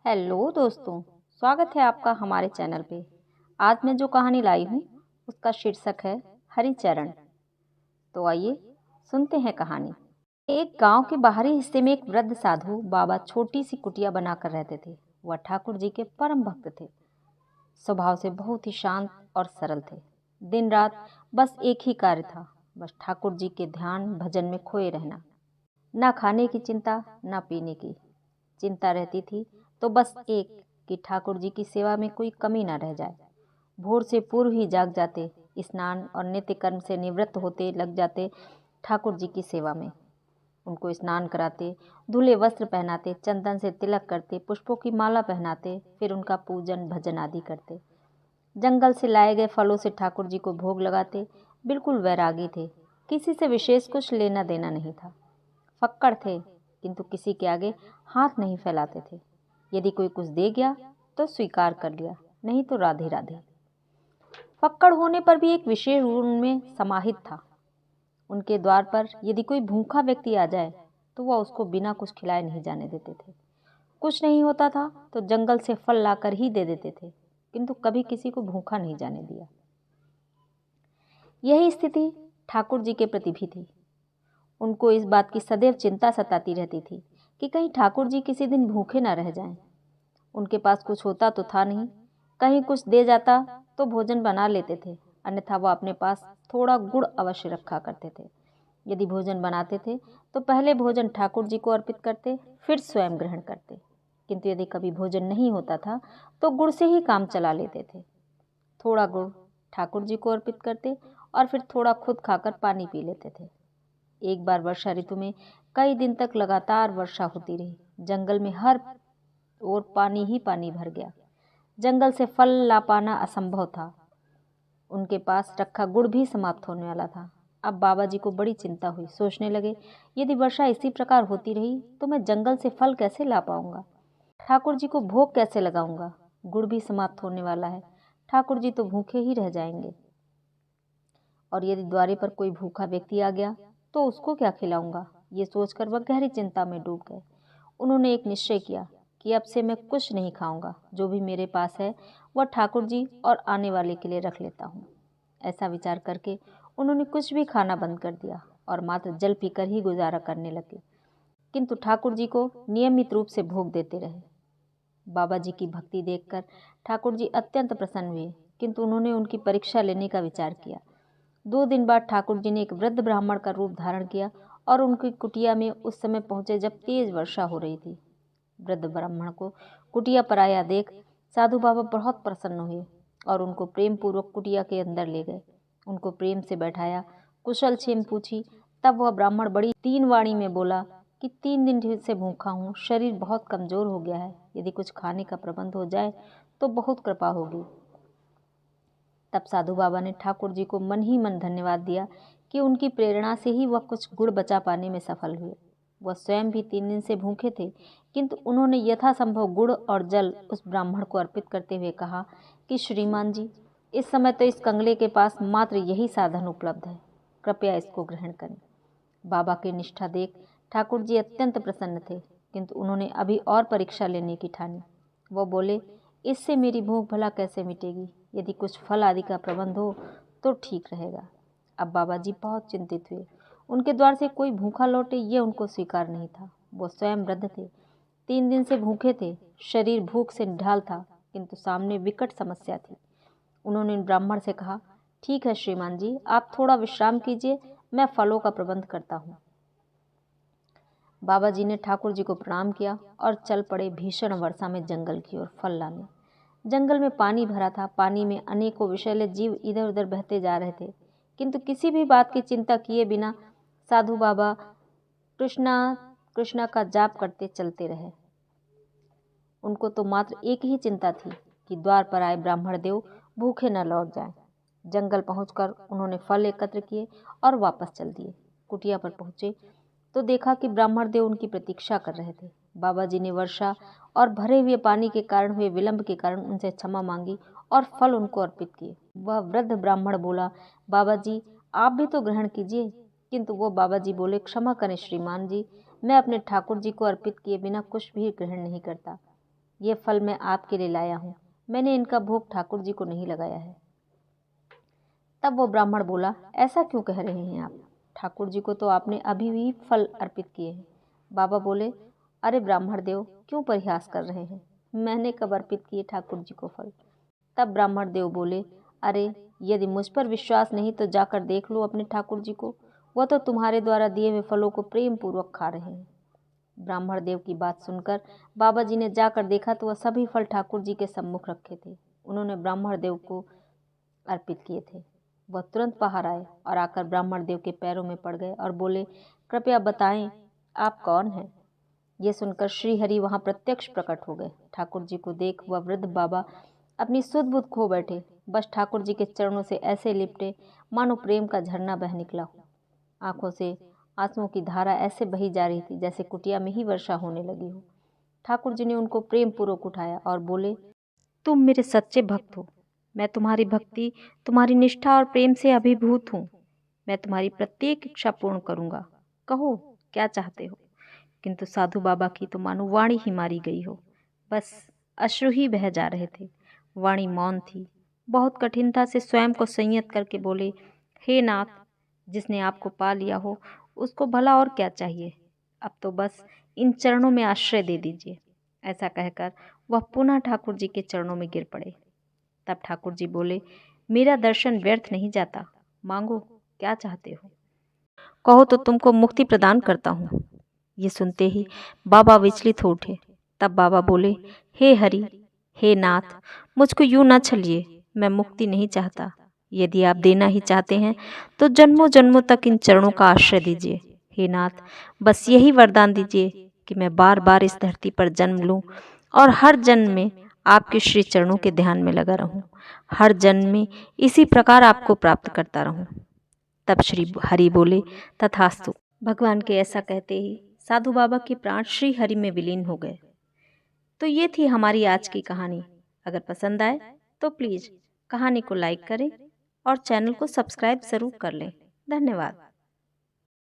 Hello दोस्तों, स्वागत है आपका हमारे चैनल पे। आज मैं जो कहानी लाई हूँ उसका शीर्षक है हरिचरण। तो आइए सुनते हैं कहानी। एक गांव के बाहरी हिस्से में एक वृद्ध साधु बाबा छोटी सी कुटिया बनाकर रहते थे। वह ठाकुर जी के परम भक्त थे। स्वभाव से बहुत ही शांत और सरल थे। दिन रात बस एक ही कार्य था, बस ठाकुर जी के ध्यान भजन में खोए रहना। ना खाने की चिंता, ना पीने की चिंता रहती थी, तो बस एक कि ठाकुर जी की सेवा में कोई कमी ना रह जाए। भोर से पूर्व ही जाग जाते, स्नान और नित्य कर्म से निवृत्त होते लग जाते ठाकुर जी की सेवा में। उनको स्नान कराते, धुले वस्त्र पहनाते, चंदन से तिलक करते, पुष्पों की माला पहनाते, फिर उनका पूजन भजन आदि करते। जंगल से लाए गए फलों से ठाकुर जी को भोग लगाते। बिल्कुल वैरागी थे, किसी से विशेष कुछ लेना देना नहीं था। फक्कड़ थे, किंतु किसी के आगे हाथ नहीं फैलाते थे। यदि कोई कुछ दे गया तो स्वीकार कर लिया, नहीं तो राधे राधे। फक्कड़ होने पर भी एक विशेष गुण उनमें समाहित था। उनके द्वार पर यदि कोई भूखा व्यक्ति आ जाए तो वह उसको बिना कुछ खिलाए नहीं जाने देते थे। कुछ नहीं होता था तो जंगल से फल लाकर ही दे देते थे, किंतु कभी किसी को भूखा नहीं जाने दिया। यही स्थिति ठाकुर जी के प्रति भी थी। उनको इस बात की सदैव चिंता सताती रहती थी कि कहीं ठाकुर जी किसी दिन भूखे न रह जाएं। उनके पास कुछ होता तो था नहीं, कहीं कुछ दे जाता तो भोजन बना लेते थे, अन्यथा वह अपने पास थोड़ा गुड़ अवश्य रखा करते थे। यदि भोजन बनाते थे तो पहले भोजन ठाकुर जी को अर्पित करते, फिर स्वयं ग्रहण करते। किंतु यदि कभी भोजन नहीं होता था तो गुड़ से ही काम चला लेते थे। थोड़ा गुड़ ठाकुर जी को अर्पित करते और फिर थोड़ा खुद खाकर पानी पी लेते थे। एक बार वर्षा ऋतु में कई दिन तक लगातार वर्षा होती रही। जंगल में हर ओर पानी ही पानी भर गया। जंगल से फल ला पाना असंभव था। उनके पास रखा गुड़ भी समाप्त होने वाला था। अब बाबा जी को बड़ी चिंता हुई। सोचने लगे, यदि वर्षा इसी प्रकार होती रही तो मैं जंगल से फल कैसे ला पाऊंगा, ठाकुर जी को भोग कैसे लगाऊंगा। गुड़ भी समाप्त होने वाला है, ठाकुर जी तो भूखे ही रह जाएंगे। और यदि द्वारे पर कोई भूखा व्यक्ति आ गया तो उसको क्या खिलाऊंगा। ये सोचकर वह गहरी चिंता में डूब गए। उन्होंने एक निश्चय किया कि अब से मैं कुछ नहीं खाऊंगा, जो भी मेरे पास है वह ठाकुर जी और आने वाले के लिए रख लेता हूँ। ऐसा विचार करके उन्होंने कुछ भी खाना बंद कर दिया और मात्र जल पीकर ही गुजारा करने लगे। किंतु ठाकुर जी को नियमित रूप से भोग देते रहे। बाबा जी की भक्ति देखकर ठाकुर जी अत्यंत प्रसन्न हुए, किंतु उन्होंने उनकी परीक्षा लेने का विचार किया। 2 दिन बाद ठाकुर जी ने एक वृद्ध ब्राह्मण का रूप धारण किया और उनकी कुटिया में उस समय पहुंचे जब तेज वर्षा हो रही थी। वृद्ध ब्राह्मण को कुटिया पर आया देख साधु बाबा बहुत प्रसन्न हुए और उनको प्रेम पूर्वक कुटिया के अंदर ले गए। उनको प्रेम से बैठाया, कुशल क्षेम पूछी। तब वह ब्राह्मण बड़ी तीन वाणी में बोला कि 3 दिन से भूखा हूँ, शरीर बहुत कमजोर हो गया है, यदि कुछ खाने का प्रबंध हो जाए तो बहुत कृपा होगी। तब साधु बाबा ने ठाकुर जी को मन ही मन धन्यवाद दिया कि उनकी प्रेरणा से ही वह कुछ गुड़ बचा पाने में सफल हुए। वह स्वयं भी 3 दिन से भूखे थे, किंतु उन्होंने यथासंभव गुड़ और जल उस ब्राह्मण को अर्पित करते हुए कहा कि श्रीमान जी, इस समय तो इस कंगले के पास मात्र यही साधन उपलब्ध है, कृपया इसको ग्रहण करें। बाबा की निष्ठा देख ठाकुर जी अत्यंत प्रसन्न थे, किंतु उन्होंने अभी और परीक्षा लेने की ठानी। वो बोले, इससे मेरी भूख भला कैसे मिटेगी, यदि कुछ फल आदि का प्रबंध हो तो ठीक रहेगा। अब बाबा जी बहुत चिंतित हुए। उनके द्वार से कोई भूखा लौटे ये उनको स्वीकार नहीं था। वो स्वयं वृद्ध थे, 3 दिन से भूखे थे, शरीर भूख से निढाल था, किंतु सामने विकट समस्या थी। उन्होंने ब्राह्मण से कहा, ठीक है श्रीमान जी, आप थोड़ा विश्राम कीजिए, मैं फलों का प्रबंध करता हूँ। बाबा जी ने ठाकुर जी को प्रणाम किया और चल पड़े भीषण वर्षा में जंगल की ओर फल लाने। जंगल में पानी भरा था, पानी में अनेकों विषैले जीव इधर उधर बहते जा रहे थे, किंतु किसी भी बात की चिंता किए बिना साधु बाबा कृष्णा कृष्णा का जाप करते चलते रहे। उनको तो मात्र एक ही चिंता थी कि द्वार पर आए ब्राह्मण देव भूखे न लौट जाएं। जंगल पहुंचकर उन्होंने फल एकत्र किए और वापस चल दिए। कुटिया पर पहुंचे तो देखा कि ब्राह्मण देव उनकी प्रतीक्षा कर रहे थे। बाबा जी ने वर्षा और भरे हुए पानी के कारण हुए विलंब के कारण उनसे क्षमा मांगी और फल उनको अर्पित किए। वह वृद्ध ब्राह्मण बोला, बाबा जी आप भी तो ग्रहण कीजिए। किंतु वो बाबा जी बोले, क्षमा करें श्रीमान जी, मैं अपने ठाकुर जी को अर्पित किए बिना कुछ भी ग्रहण नहीं करता। ये फल मैं आपके लिए लाया हूँ। मैंने इनका भोग ठाकुर जी को नहीं लगाया है। तब वो ब्राह्मण बोला, ऐसा क्यों कह रहे हैं आप? ठाकुर जी को तो आपने अभी भी फल अर्पित किए हैं। बाबा बोले, अरे ब्राह्मण देव, क्यों परिहास कर रहे हैं? मैंने कब अर्पित किए ठाकुर जी को फल? तब ब्राह्मण देव बोले, अरे यदि मुझ पर विश्वास नहीं तो जाकर देख लो अपने ठाकुर जी को, वह तो तुम्हारे द्वारा दिए हुए फलों को प्रेम पूर्वक खा रहे हैं। ब्राह्मण देव की बात सुनकर बाबा जी ने जाकर देखा तो वह सभी फल ठाकुर जी के सम्मुख रखे थे। उन्होंने ब्राह्मण देव को अर्पित किए थे। वह तुरंत बाहर आए और आकर ब्राह्मण देव के पैरों में पड़ गए और बोले, कृपया बताएं आप कौन हैं? ये सुनकर श्रीहरि वहां प्रत्यक्ष प्रकट हो गए। ठाकुर जी को देख वह वृद्ध बाबा अपनी सुध बुध खो बैठे। बस ठाकुर जी के चरणों से ऐसे लिपटे मानो प्रेम का झरना बह निकला हो। आंखों से आंसुओं की धारा ऐसे बही जा रही थी जैसे कुटिया में ही वर्षा होने लगी हो। ठाकुर जी ने उनको प्रेम पूर्वक उठाया और बोले, तुम मेरे सच्चे भक्त हो। मैं तुम्हारी भक्ति, तुम्हारी निष्ठा और प्रेम से अभिभूत हूँ। मैं तुम्हारी प्रत्येक इच्छा पूर्ण करूँगा। कहो क्या चाहते हो? किंतु साधु बाबा की तो मानो वाणी ही मारी गई हो। बस अश्रु ही बह जा रहे थे। वाणी मौन थी। बहुत कठिनता से स्वयं को संयत करके बोले, हे नाथ, जिसने आपको पा लिया हो उसको भला और क्या चाहिए? अब तो बस इन चरणों में आश्रय दे दीजिए। ऐसा कहकर वह पुनः ठाकुर जी के चरणों में गिर पड़े। तब ठाकुर जी बोले, मेरा दर्शन व्यर्थ नहीं जाता। मांगो क्या चाहते हो? कहो तो तुमको मुक्ति प्रदान करता हूँ। ये सुनते ही बाबा विचलित हो उठे। तब बाबा बोले, हे हरि, हे नाथ, मुझको यूं न छलिए। मैं मुक्ति नहीं चाहता। यदि आप देना ही चाहते हैं तो जन्मों जन्मों तक इन चरणों का आश्रय दीजिए। हे नाथ, बस यही वरदान दीजिए कि मैं बार बार इस धरती पर जन्म लूं और हर जन्म में आपके श्री चरणों के ध्यान में लगा रहूं। हर जन्म में इसी प्रकार आपको प्राप्त करता रहूं। तब श्री हरि बोले, तथास्तु। भगवान के ऐसा कहते ही साधु बाबा के प्राण श्री हरि में विलीन हो गए। तो ये थी हमारी आज की कहानी। अगर पसंद आए तो प्लीज़ कहानी को लाइक करें और चैनल को सब्सक्राइब ज़रूर कर लें। धन्यवाद।